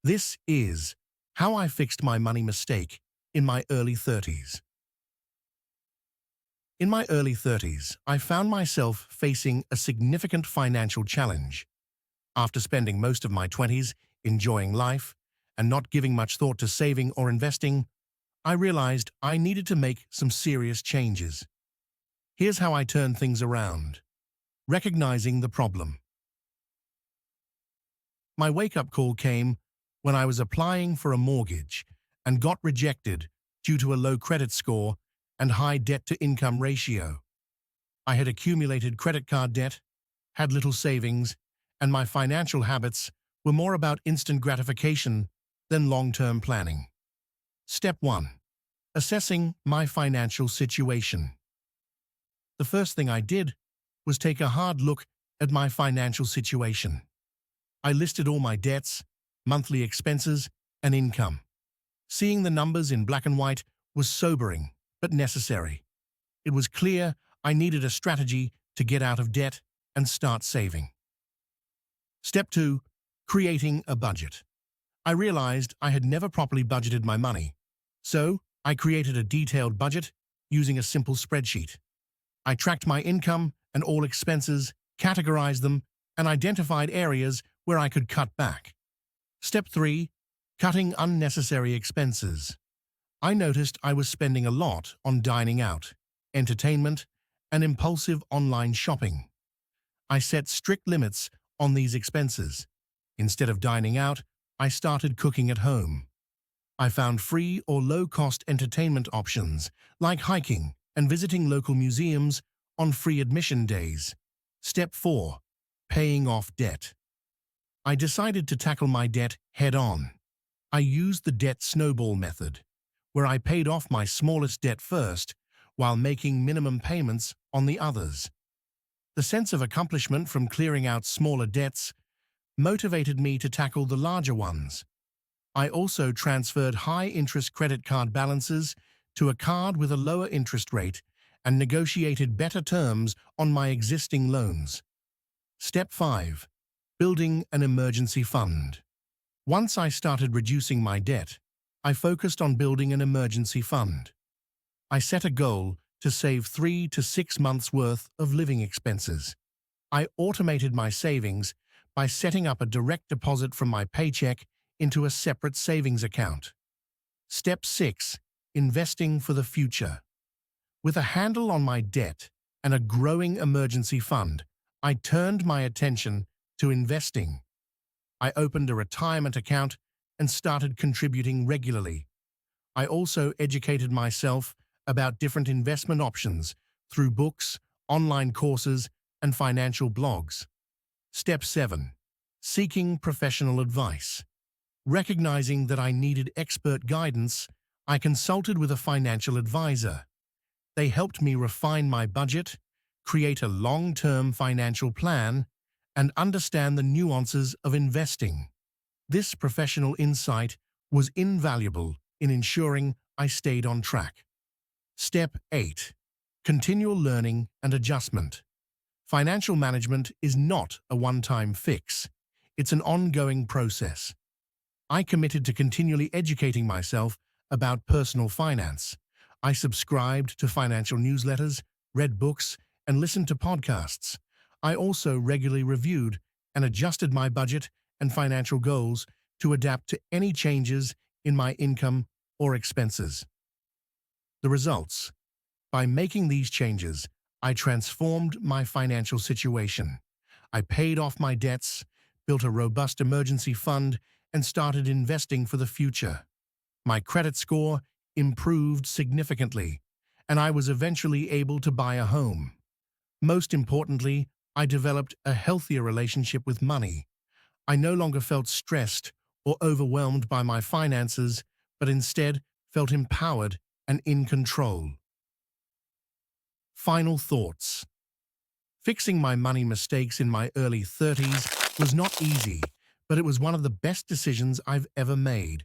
This is how I fixed my money mistake in my early 30s. In my early 30s, I found myself facing a significant financial challenge. After spending most of my 20s enjoying life and not giving much thought to saving or investing, I realized I needed to make some serious changes. Here's how I turned things around. Recognizing the problem. My wake-up call came when I was applying for a mortgage and got rejected due to a low credit score and high debt-to-income ratio. I had accumulated credit card debt, had little savings, and my financial habits were more about instant gratification than long-term planning. Step 1. Assessing my financial situation. The first thing I did was take a hard look at my financial situation. I listed all my debts, monthly expenses, and income. Seeing the numbers in black and white was sobering, but necessary. It was clear I needed a strategy to get out of debt and start saving. Step 2. Creating a budget. I realized I had never properly budgeted my money, so I created a detailed budget using a simple spreadsheet. I tracked my income and all expenses, categorized them, and identified areas where I could cut back. Step 3. Cutting unnecessary expenses. I noticed I was spending a lot on dining out, entertainment, and impulsive online shopping. I set strict limits on these expenses. Instead of dining out, I started cooking at home. I found free or low-cost entertainment options, like hiking and visiting local museums on free admission days. Step 4. Paying off debt. I decided to tackle my debt head-on. I used the debt snowball method, where I paid off my smallest debt first while making minimum payments on the others. The sense of accomplishment from clearing out smaller debts motivated me to tackle the larger ones. I also transferred high-interest credit card balances to a card with a lower interest rate and negotiated better terms on my existing loans. Step 5. Building an emergency fund. Once I started reducing my debt, I focused on building an emergency fund. I set a goal to save 3 to 6 months' worth of living expenses. I automated my savings by setting up a direct deposit from my paycheck into a separate savings account. Step 6. Investing for the future. With a handle on my debt and a growing emergency fund, I turned my attention to investing. I opened a retirement account and started contributing regularly. I also educated myself about different investment options through books, online courses, and financial blogs. Step 7. Seeking professional advice. Recognizing that I needed expert guidance, I consulted with a financial advisor. They helped me refine my budget, create a long-term financial plan, and understand the nuances of investing. This professional insight was invaluable in ensuring I stayed on track. Step 8. Continual learning and adjustment. Financial management is not a one-time fix. It's an ongoing process. I committed to continually educating myself about personal finance. I subscribed to financial newsletters, read books, and listened to podcasts. I also regularly reviewed and adjusted my budget and financial goals to adapt to any changes in my income or expenses. The results. By making these changes, I transformed my financial situation. I paid off my debts, built a robust emergency fund, and started investing for the future. My credit score improved significantly, and I was eventually able to buy a home. Most importantly, I developed a healthier relationship with money. I no longer felt stressed or overwhelmed by my finances, but instead felt empowered and in control. Final thoughts. Fixing my money mistakes in my early 30s was not easy, but it was one of the best decisions I've ever made.